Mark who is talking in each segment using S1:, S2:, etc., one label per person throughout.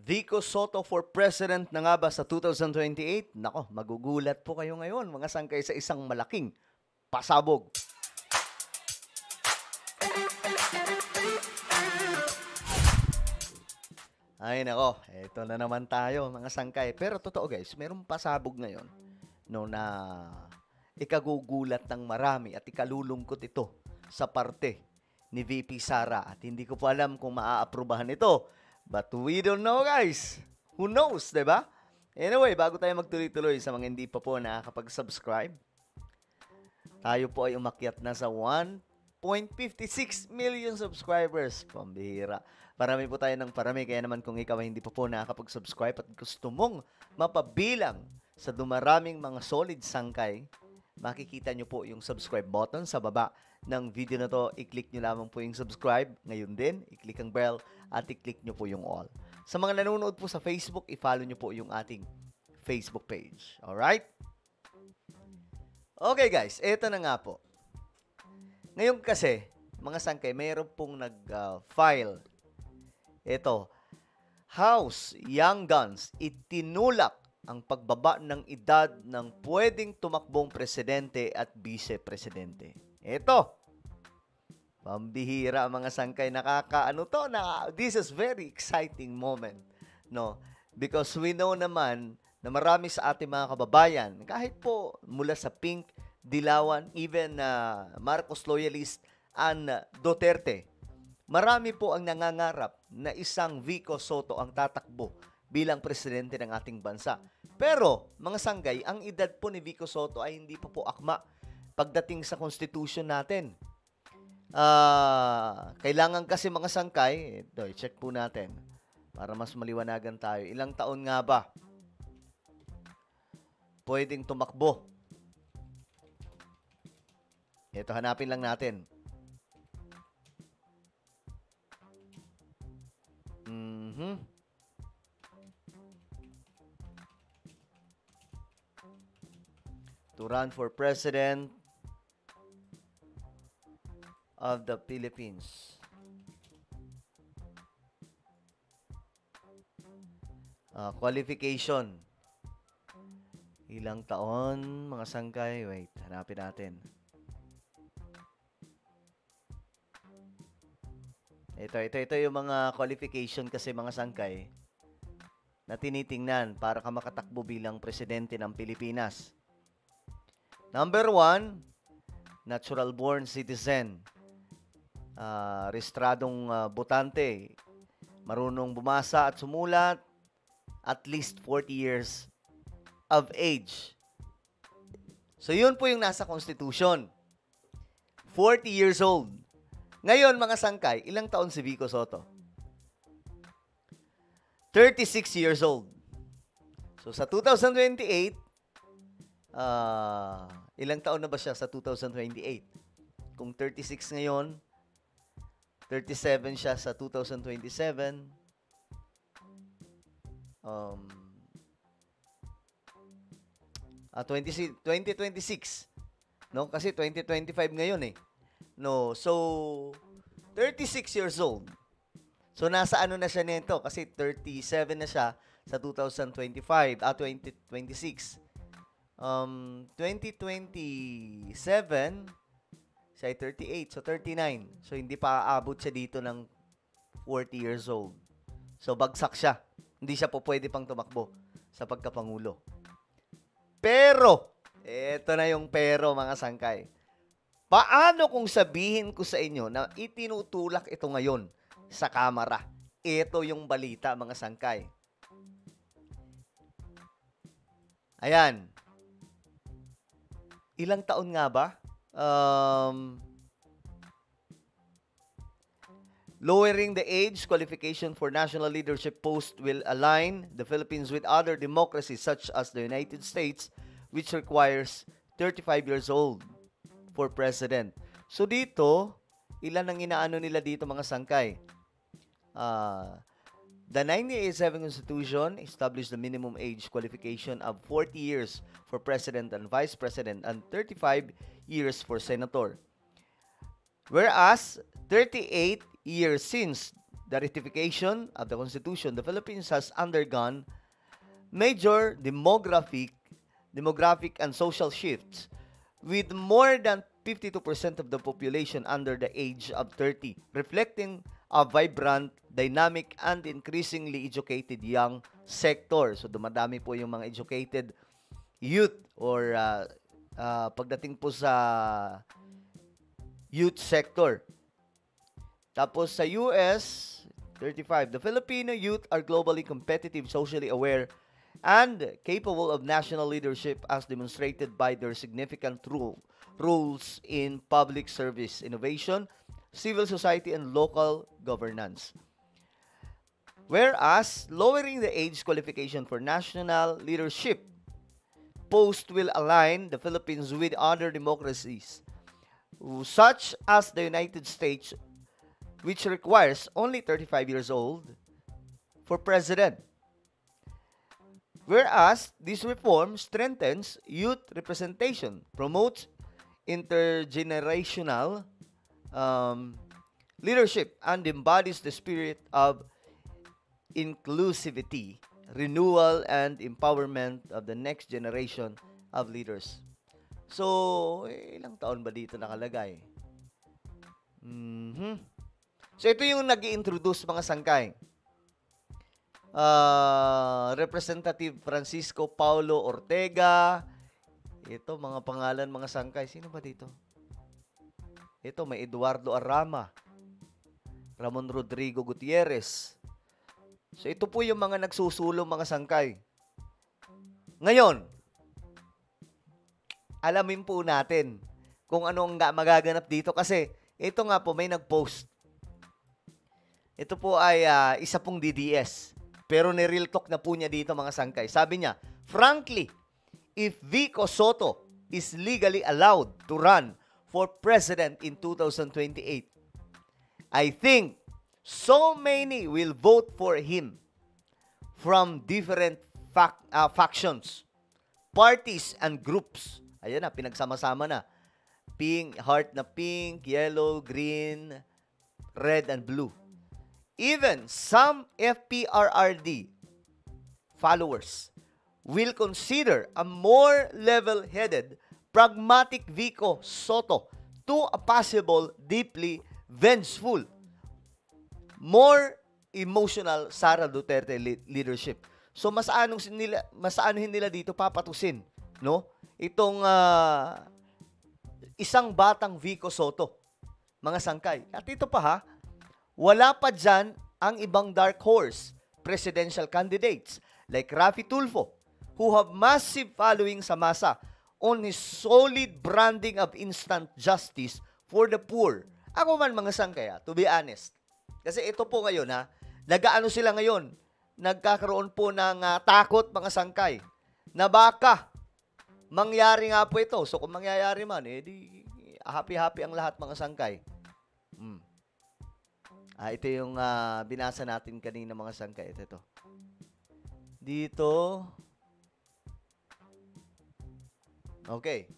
S1: Vico Soto for President na nga ba sa 2028? Nako, magugulat po kayo ngayon mga sangkay sa isang malaking pasabog. Ay nako, eto na naman tayo mga sangkay. Pero totoo guys, merong pasabog ngayon no, na ikagugulat ng marami at ikalulungkot ito sa parte ni VP Sara. At hindi ko po alam kung maaaprubahan ito. But we don't know guys. Who knows, diba? Anyway, bago tayo magtuloy-tuloy sa mga hindi pa po nakakapag-subscribe, tayo po ay umakyat na sa 1.56 million subscribers. Pambihira. Parami po tayo ng parami. Kaya naman kung ikaw ay hindi pa po nakakapag-subscribe at gusto mong mapabilang sa dumaraming mga solid sangkay, makikita nyo po yung subscribe button sa baba ng video na to. I-click nyo lamang po yung subscribe. Ngayon din, i-click ang bell at i-click nyo po yung all. Sa mga nanonood po sa Facebook, i-follow nyo po yung ating Facebook page. Alright? Okay guys, eto na nga po. Ngayon kasi, mga sangkay, mayroon pong nag-file. Ito, House Young Guns itinulak ang pagbaba ng edad ng pwedeng tumakbong presidente at vice-presidente. Ito, pambihira mga sangkay, nakakaano to, this is very exciting moment, no? Because we know naman na marami sa ating mga kababayan, kahit po mula sa Pink, Dilawan, even Marcos loyalist and Duterte, marami po ang nangangarap na isang Vico Soto ang tatakbo bilang presidente ng ating bansa. Pero, mga sanggay, ang edad po ni Vico Soto ay hindi pa po akma pagdating sa constitution natin. Kailangan kasi mga sangkay, ito, i-check po natin para mas maliwanagan tayo. Ilang taon nga ba pwedeng tumakbo? Ito, hanapin lang natin. To run for president of the Philippines. Qualification. Ilang taon, mga sangkay? Wait, hanapin natin. Ito yung mga qualification kasi mga sangkay na tinitingnan para ka makatakbo bilang presidente ng Pilipinas. Number 1, natural-born citizen. Rehistradong botante. Marunong bumasa at sumulat. At least 40 years of age. So, yun po yung nasa Constitution. 40 years old. Ngayon, mga sangkay, ilang taon si Vico Soto? 36 years old. So, sa 2028, ilang taon na ba siya sa 2028? Kung 36 ngayon, 37 siya sa 2027. 2026. No? Kasi 2025 ngayon eh. No, so 36 years old. So nasa ano na siya nito kasi 37 na siya sa 2025, 2026. 2027 siya ay 38, so 39. So hindi pa aabot siya dito ng 40 years old. So bagsak siya. Hindi siya po pwede pang tumakbo sa pagkapangulo. Pero, eto na yung pero mga sangkay. Paano kung sabihin ko sa inyo na itinutulak ito ngayon sa kamera? Ito yung balita, mga sangkay. Ayan. Ilang taon nga ba? Lowering the age qualification for national leadership post will align the Philippines with other democracies such as the United States, which requires 35 years old for president. So dito, ilan ang inaano nila dito mga sangkay? The 1987 Constitution established the minimum age qualification of 40 years for president and vice president and 35 years for senator. Whereas 38 years since the ratification of the Constitution, the Philippines has undergone major demographic and social shifts, with more than 52% of the population under the age of 30, reflecting a vibrant, dynamic, and increasingly educated young sector. So dumadami po yung mga educated youth or pagdating po sa youth sector. Tapos sa US, 35, the Filipino youth are globally competitive, socially aware, and capable of national leadership as demonstrated by their significant roles in public service, innovation, civil society, and local governance. Whereas, lowering the age qualification for national leadership post will align the Philippines with other democracies, such as the United States, which requires only 35 years old for president. Whereas, this reform strengthens youth representation, promotes intergenerational leadership, and embodies the spirit of inclusivity, renewal, and empowerment of the next generation of leaders. So, ilang taon ba dito nakalagay? So, ito yung nag-i-introduce mga sangkay. Representative Francisco Paulo Ortega. Ito, mga pangalan, mga sangkay. Sino ba dito? Ito, may Eduardo Arama, Ramon Rodrigo Gutierrez. So, ito po yung mga nagsusulong mga sangkay. Ngayon, alamin po natin kung ano ang magaganap dito kasi ito nga po, may nag-post. Ito po ay isa pong DDS. Pero ni-real talk na po niya dito mga sangkay. Sabi niya, frankly, if Vico Soto is legally allowed to run for president in 2028, I think so many will vote for him from different factions, parties, and groups. Ayan na, pinagsama-sama na. Pink, heart na pink, yellow, green, red, and blue. Even some FPRRD followers will consider a more level-headed, pragmatic Vico Soto to a possible, deeply vengeful, more emotional Sara Duterte leadership. So mas anuhin nila dito papatusin, no? Itong isang batang Vico Soto, mga sangkay. At ito pa ha, wala pa dyan ang ibang dark horse presidential candidates like Raffy Tulfo, who have massive following sa masa on his solid branding of instant justice for the poor. Ako man mga sangkay, to be honest. Kasi ito po ngayon nag-aano sila ngayon, nagkakaroon po ng takot mga sangkay na baka mangyari nga po ito. So kung mangyayari man, di happy-happy ang lahat mga sangkay. Ito yung binasa natin kanina mga sangkay. Ito. Dito. Okay.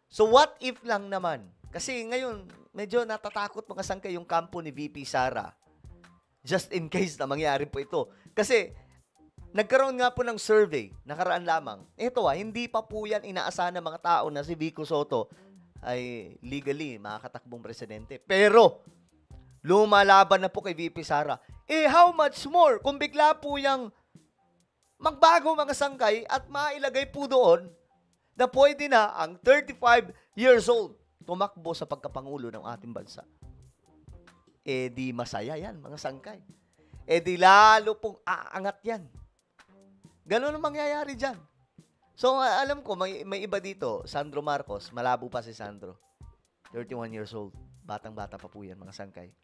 S1: So what if lang naman? Kasi ngayon, medyo natatakot mga sangkay yung kampo ni VP Sara. Just in case na mangyari po ito. Kasi, nagkaroon nga po ng survey, nakaraan lamang. Ito hindi pa po yan inaasahan ng mga tao na si Vico Soto ay legally makakatakbong presidente. Pero, lumalaban na po kay VP Sara. How much more kung bigla po yung magbago mga sangkay at mailagay po doon na pwede na ang 35 years old tumakbo sa pagkapangulo ng ating bansa. Di masaya yan, mga sangkay. Di lalo pong aangat yan. Ganun ang mangyayari dyan. So, alam ko, may iba dito, Sandro Marcos, malabo pa si Sandro. 31 years old. Batang-bata pa po yan, mga sangkay.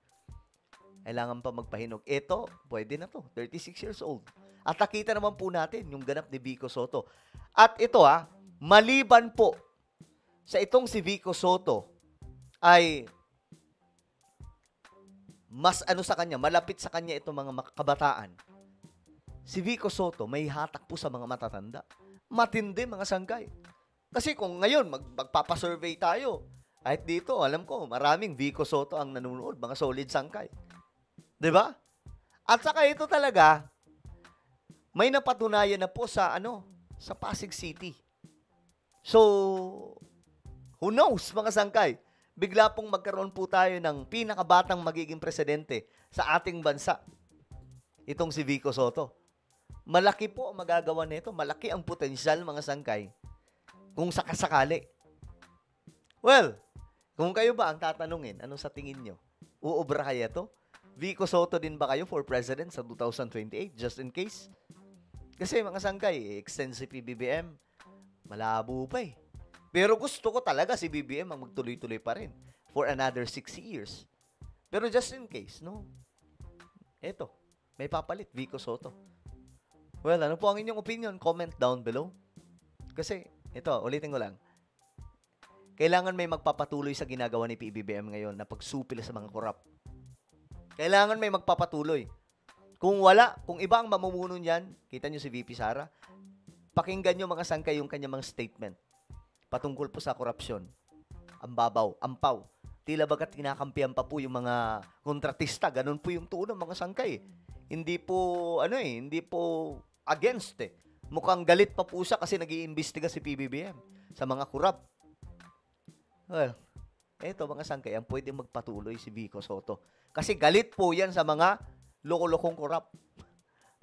S1: Kailangan pa magpahinog. Ito, pwede na to. 36 years old. At nakita naman po natin yung ganap ni Vico Soto. At ito maliban po sa itong si Vico Soto ay mas sa kanya, malapit sa kanya itong mga kabataan. Si Vico Soto may hatak po sa mga matatanda. Matindi mga sangkay. Kasi kung ngayon magpapasurvey tayo, kahit dito, alam ko, maraming Vico Soto ang nanonood, mga solid sangkay. 'Di ba? At saka ito talaga, may napatunayan na po sa sa Pasig City. So, who knows mga sangkay? Bigla pong magkaroon po tayo ng pinakabatang magiging presidente sa ating bansa. Itong si Vico Soto. Malaki po ang magagawa nito. Malaki ang potensyal mga sangkay kung sakasakali. Well, kung kayo ba ang tatanungin, ano sa tingin nyo? Uubra kaya to? Vico Soto din ba kayo for president sa 2028 just in case? Kasi mga sangkay, extensive PBBM, malabo pa eh. Pero gusto ko talaga si BBM ang magtuloy-tuloy pa rin for another 6 years. Pero just in case, no? Eto, may papalit, Vico Soto. Well, ano po ang inyong opinion? Comment down below. Kasi, ito, ulitin ko lang. Kailangan may magpapatuloy sa ginagawa ni PBBM ngayon na pagsupil sa mga korap. Kailangan may magpapatuloy. Kung wala, kung iba ang mamumuno niyan, kita nyo si VP Sara, pakinggan nyo mga sangkay yung kanyang mga statement patungkol po sa korupsyon. Ang babaw, ampaw. Tila bagat kinakampihan pa po yung mga kontratista. Ganun po yung tono mga sangkay. Hindi po, hindi po against eh. Mukhang galit pa po siya kasi nag-iimbestiga si PBBM sa mga korap. Well, eto mga sangkay, ang pwede magpatuloy si Vico Soto. Kasi galit po yan sa mga loko-lokong korap.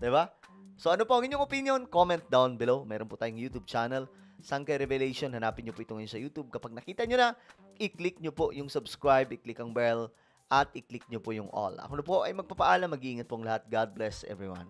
S1: Diba? So ano po ang inyong opinion? Comment down below. Meron po tayong YouTube channel, Sangkay Revelation. Hanapin nyo po ito ngayon sa YouTube. Kapag nakita nyo na, i-click nyo po yung subscribe, i-click ang bell, at i-click nyo po yung all. Ako na po ay magpapaalam. Mag-iingat pong lahat. God bless everyone.